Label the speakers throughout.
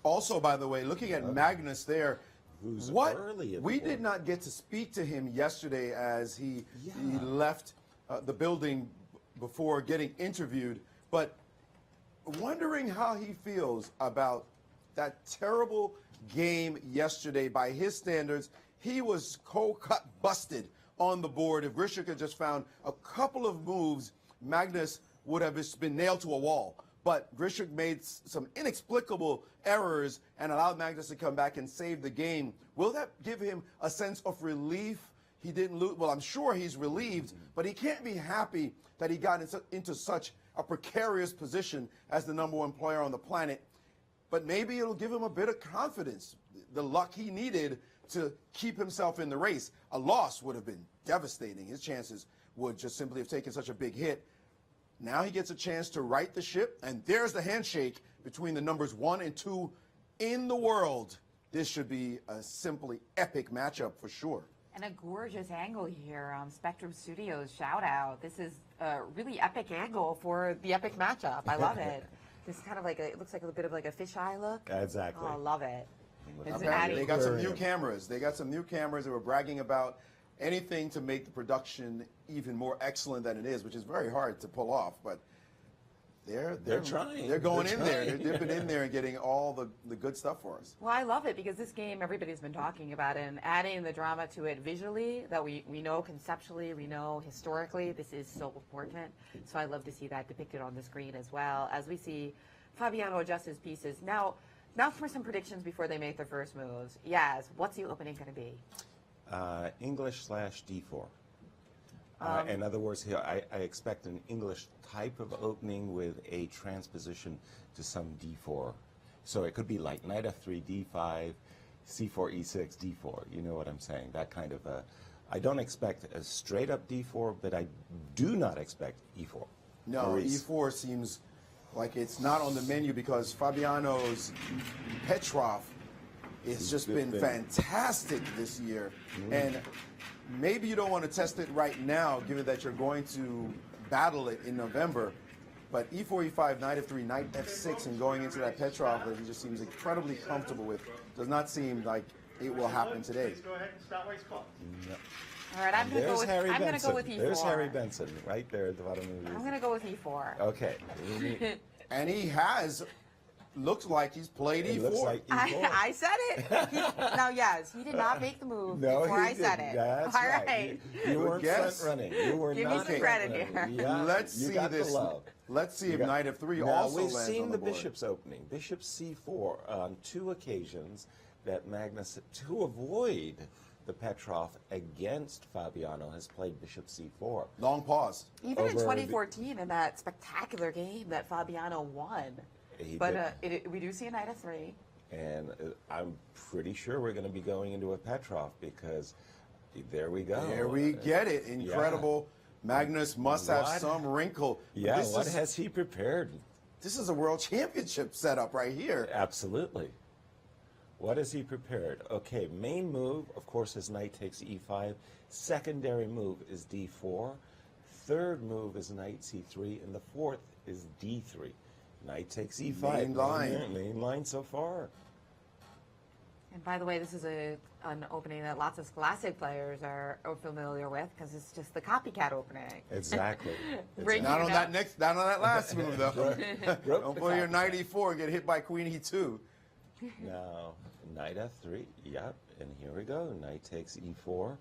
Speaker 1: Also, by the way, looking at Magnus there,
Speaker 2: Who's
Speaker 1: what
Speaker 2: early in
Speaker 1: we
Speaker 2: the
Speaker 1: did
Speaker 2: board.
Speaker 1: not get to speak to him yesterday as he left the building before getting interviewed, but wondering how he feels about that terrible game yesterday. By his standards, he was cold-cut busted on the board. If Grishik had just found a couple of moves, Magnus would have just been nailed to a wall. But Grishik made some inexplicable errors and allowed Magnus to come back and save the game. Will that give him a sense of relief? He didn't lose. Well, I'm sure he's relieved, but he can't be happy that he got into such a precarious position as the #1 player on the planet. But maybe it'll give him a bit of confidence, the luck he needed to keep himself in the race. A loss would have been devastating. His chances would just simply have taken such a big hit. Now he gets a chance to right the ship, and there's the handshake between the numbers 1 and 2 in the world. This should be a simply epic matchup for sure.
Speaker 3: And a gorgeous angle here on Spectrum Studios. Shout out. This is a really epic angle for the epic matchup. I love it. This is kind of like it looks like a bit of like a fisheye look.
Speaker 2: Exactly.
Speaker 3: Oh, I love it.
Speaker 1: Apparently, they got some new cameras. They got some new cameras. They were bragging about anything to make the production even more excellent than it is, which is very hard to pull off. But they're
Speaker 2: trying.
Speaker 1: They're going in there. They're dipping in there and getting all the good stuff for us.
Speaker 3: Well, I love it because this game, everybody's been talking about it, and adding the drama to it visually, that we know conceptually, we know historically, this is so important. So I love to see that depicted on the screen as well, as we see Fabiano adjust his pieces. Now for some predictions before they make their first moves. Yaz, what's the opening going to be?
Speaker 2: English/D4. In other words, here I expect an English type of opening with a transposition to some D4. So it could be like knight F3, D5, C4, E6, D4. You know what I'm saying? That kind of a. I don't expect a straight up D4, but I do not expect E4.
Speaker 1: No,
Speaker 2: Maurice.
Speaker 1: E4 seems like it's not on the menu because Fabiano's Petrov has just been fantastic this year. And maybe you don't want to test it right now, given that you're going to battle it in November. But E4, E5, knight F3, knight F6, and going into that Petrov that he just seems incredibly comfortable with, does not seem like it will happen today.
Speaker 4: Go ahead and start race clock.
Speaker 2: No.
Speaker 3: All right, I'm going to go with E4.
Speaker 2: There's Harry Benson right there at the bottom of the
Speaker 3: I'm going to go with E4.
Speaker 2: Okay.
Speaker 1: And he has looked like he's played E4.
Speaker 2: Looks like E4.
Speaker 3: I said it. Now, yes, he did not make the move before I said it.
Speaker 2: That's
Speaker 3: All
Speaker 2: right.
Speaker 3: right.
Speaker 2: You weren't
Speaker 1: guess.
Speaker 2: front running. You were
Speaker 3: Give me
Speaker 2: not
Speaker 3: some
Speaker 2: front
Speaker 3: credit
Speaker 2: running.
Speaker 3: here.
Speaker 2: Yeah,
Speaker 1: Let's
Speaker 2: you
Speaker 1: see
Speaker 2: got the
Speaker 1: this.
Speaker 2: love.
Speaker 1: Let's see if knight F3
Speaker 2: Now,
Speaker 1: also
Speaker 2: we've
Speaker 1: lands
Speaker 2: seen
Speaker 1: on
Speaker 2: the
Speaker 1: board.
Speaker 2: bishop's opening. Bishop C4 on 2 occasions that Magnus, to avoid the Petrov against Fabiano, has played bishop C4.
Speaker 1: Long pause.
Speaker 3: Even in
Speaker 2: Over
Speaker 3: 2014, in that spectacular game that Fabiano won.
Speaker 2: He
Speaker 3: But
Speaker 2: did.
Speaker 3: we do see a knight F3.
Speaker 2: And I'm pretty sure we're going to be going into a Petrov because there we go.
Speaker 1: There we get it. Incredible. Magnus must have
Speaker 2: What?
Speaker 1: some wrinkle.
Speaker 2: Yeah,
Speaker 1: This
Speaker 2: what
Speaker 1: is-
Speaker 2: has he prepared?
Speaker 1: This is a world championship setup right here.
Speaker 2: Absolutely. What has he prepared? Okay, main move, of course, is knight takes e5. Secondary move is d4. Third move is knight c3. And the fourth is d3. Knight takes e5.
Speaker 1: Main line.
Speaker 2: Main line so far.
Speaker 3: And by the way, this is an opening that lots of Scholastic players are familiar with because it's just the copycat opening.
Speaker 2: Exactly.
Speaker 3: Breaking
Speaker 1: Not
Speaker 3: it
Speaker 1: on
Speaker 3: up.
Speaker 1: not on that last move though.
Speaker 2: Broke
Speaker 1: Don't
Speaker 2: the
Speaker 1: put your
Speaker 2: copy.
Speaker 1: knight e4 and get hit by queen e2.
Speaker 2: Now, knight f3, yep, and here we go, knight takes e4.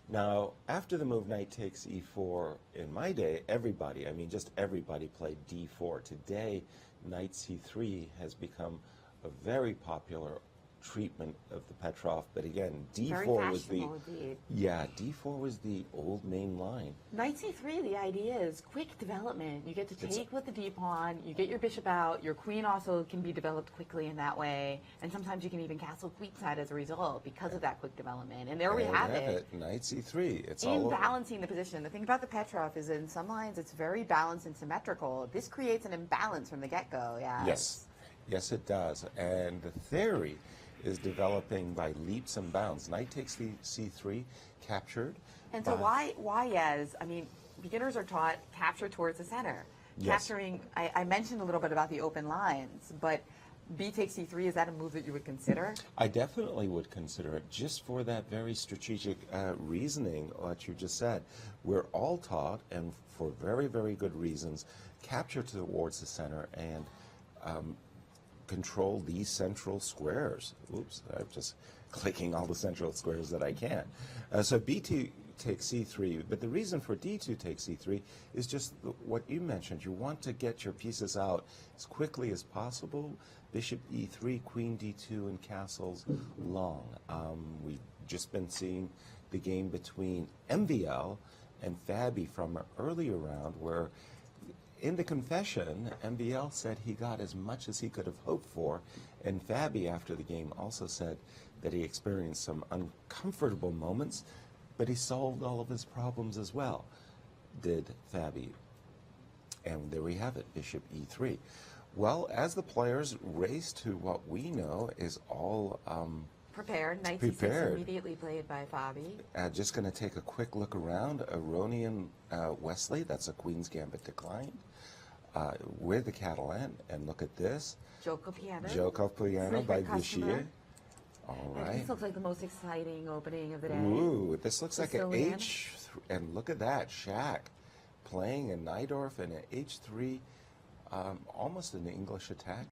Speaker 2: Now, after the move knight takes e4, in my day, everybody, I mean just everybody played d4. Today, knight c3 has become a very popular treatment of the Petrov, but again,
Speaker 3: Very
Speaker 2: d4 was the,
Speaker 3: fashionable indeed.
Speaker 2: yeah, d4 was the old main line.
Speaker 3: Knight c3, the idea is quick development. You get to take with the d pawn, you get your bishop out, your queen also can be developed quickly in that way, and sometimes you can even castle queenside as a result because of that quick development. And there we have it.
Speaker 2: Knight c3, it's all
Speaker 3: In
Speaker 2: over.
Speaker 3: balancing the position. The thing about the Petrov is in some lines it's very balanced and symmetrical. This creates an imbalance from the get-go, yeah.
Speaker 2: Yes, yes it does. And the theory is developing by leaps and bounds. Knight takes the c3, captured.
Speaker 3: And so why as, I mean, beginners are taught capture towards the center.
Speaker 2: Yes.
Speaker 3: Capturing, I mentioned a little bit about the open lines, but B takes C3, is that a move that you would consider?
Speaker 2: I definitely would consider it just for that very strategic reasoning, what you just said. We're all taught, and for very, very good reasons, capture towards the center and control these central squares. Oops, I'm just clicking all the central squares that I can. So B2 takes C3, but the reason for D2 takes C3 is just what you mentioned. You want to get your pieces out as quickly as possible. Bishop E3, Queen D2, and castles long. We've just been seeing the game between MVL and Fabi from an earlier round where in the confession, MVL said he got as much as he could have hoped for, and Fabi after the game also said that he experienced some uncomfortable moments, but he solved all of his problems as well, did Fabi. And there we have it, Bishop E3. Well, as the players race to what we know is all
Speaker 3: Prepared. Knight
Speaker 2: prepared.
Speaker 3: C6 immediately played by Fabi.
Speaker 2: Just going to take a quick look around. Aronian Wesley, that's a Queen's Gambit decline. With the Catalan, and look at this.
Speaker 3: Joko Piano.
Speaker 2: Joko Piano by Bishir. All right.
Speaker 3: This looks like the most exciting opening of the day.
Speaker 2: Ooh, this looks like an
Speaker 3: Sicilian.
Speaker 2: H, and look at that, Shaq playing a Najdorf and an H3, almost an English attack.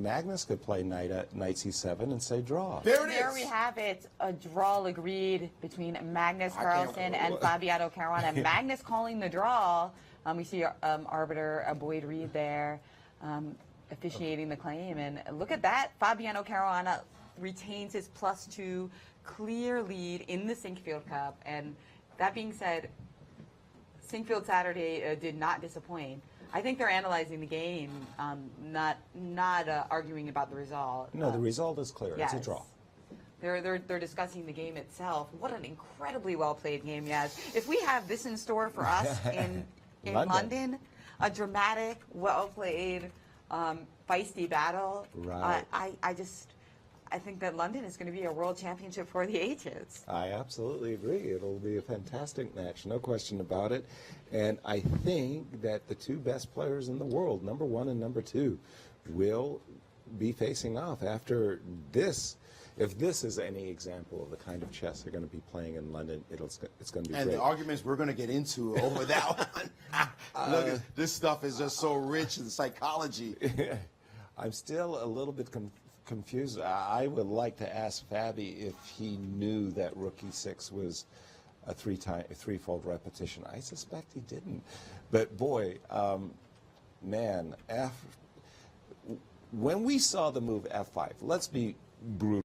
Speaker 2: Magnus could play knight c7 and say draw.
Speaker 1: There it
Speaker 3: There
Speaker 1: is.
Speaker 3: we have it. A draw agreed between Magnus
Speaker 1: I can't-
Speaker 3: Carlsen and Fabiano Caruana. Magnus calling the draw. We see arbiter Boyd Reed there officiating the claim. And look at that. Fabiano Caruana retains his +2 clear lead in the Sinquefield Cup. And that being said, Sinquefield Saturday did not disappoint. I think they're analyzing the game, not arguing about the result.
Speaker 2: No, the result is clear.
Speaker 3: Yes.
Speaker 2: It's a draw.
Speaker 3: They're discussing the game itself. What an incredibly well played game, Yaz. If we have this in store for us in London, a dramatic, well played, feisty battle.
Speaker 2: Right.
Speaker 3: I think that London is going to be a world championship for the ages.
Speaker 2: I absolutely agree. It'll be a fantastic match, no question about it. And I think that the two best players in the world, number 1 and number 2, will be facing off after this. If this is any example of the kind of chess they're going to be playing in London, it's going to be
Speaker 1: And
Speaker 2: great.
Speaker 1: the arguments we're going to get into over that one. Look, this stuff is just so rich in psychology.
Speaker 2: I'm still a little bit confused. I would like to ask Fabi if he knew that Rook E6 was a threefold repetition. I suspect he didn't. But boy, man, when we saw the move F5, let's be brutal.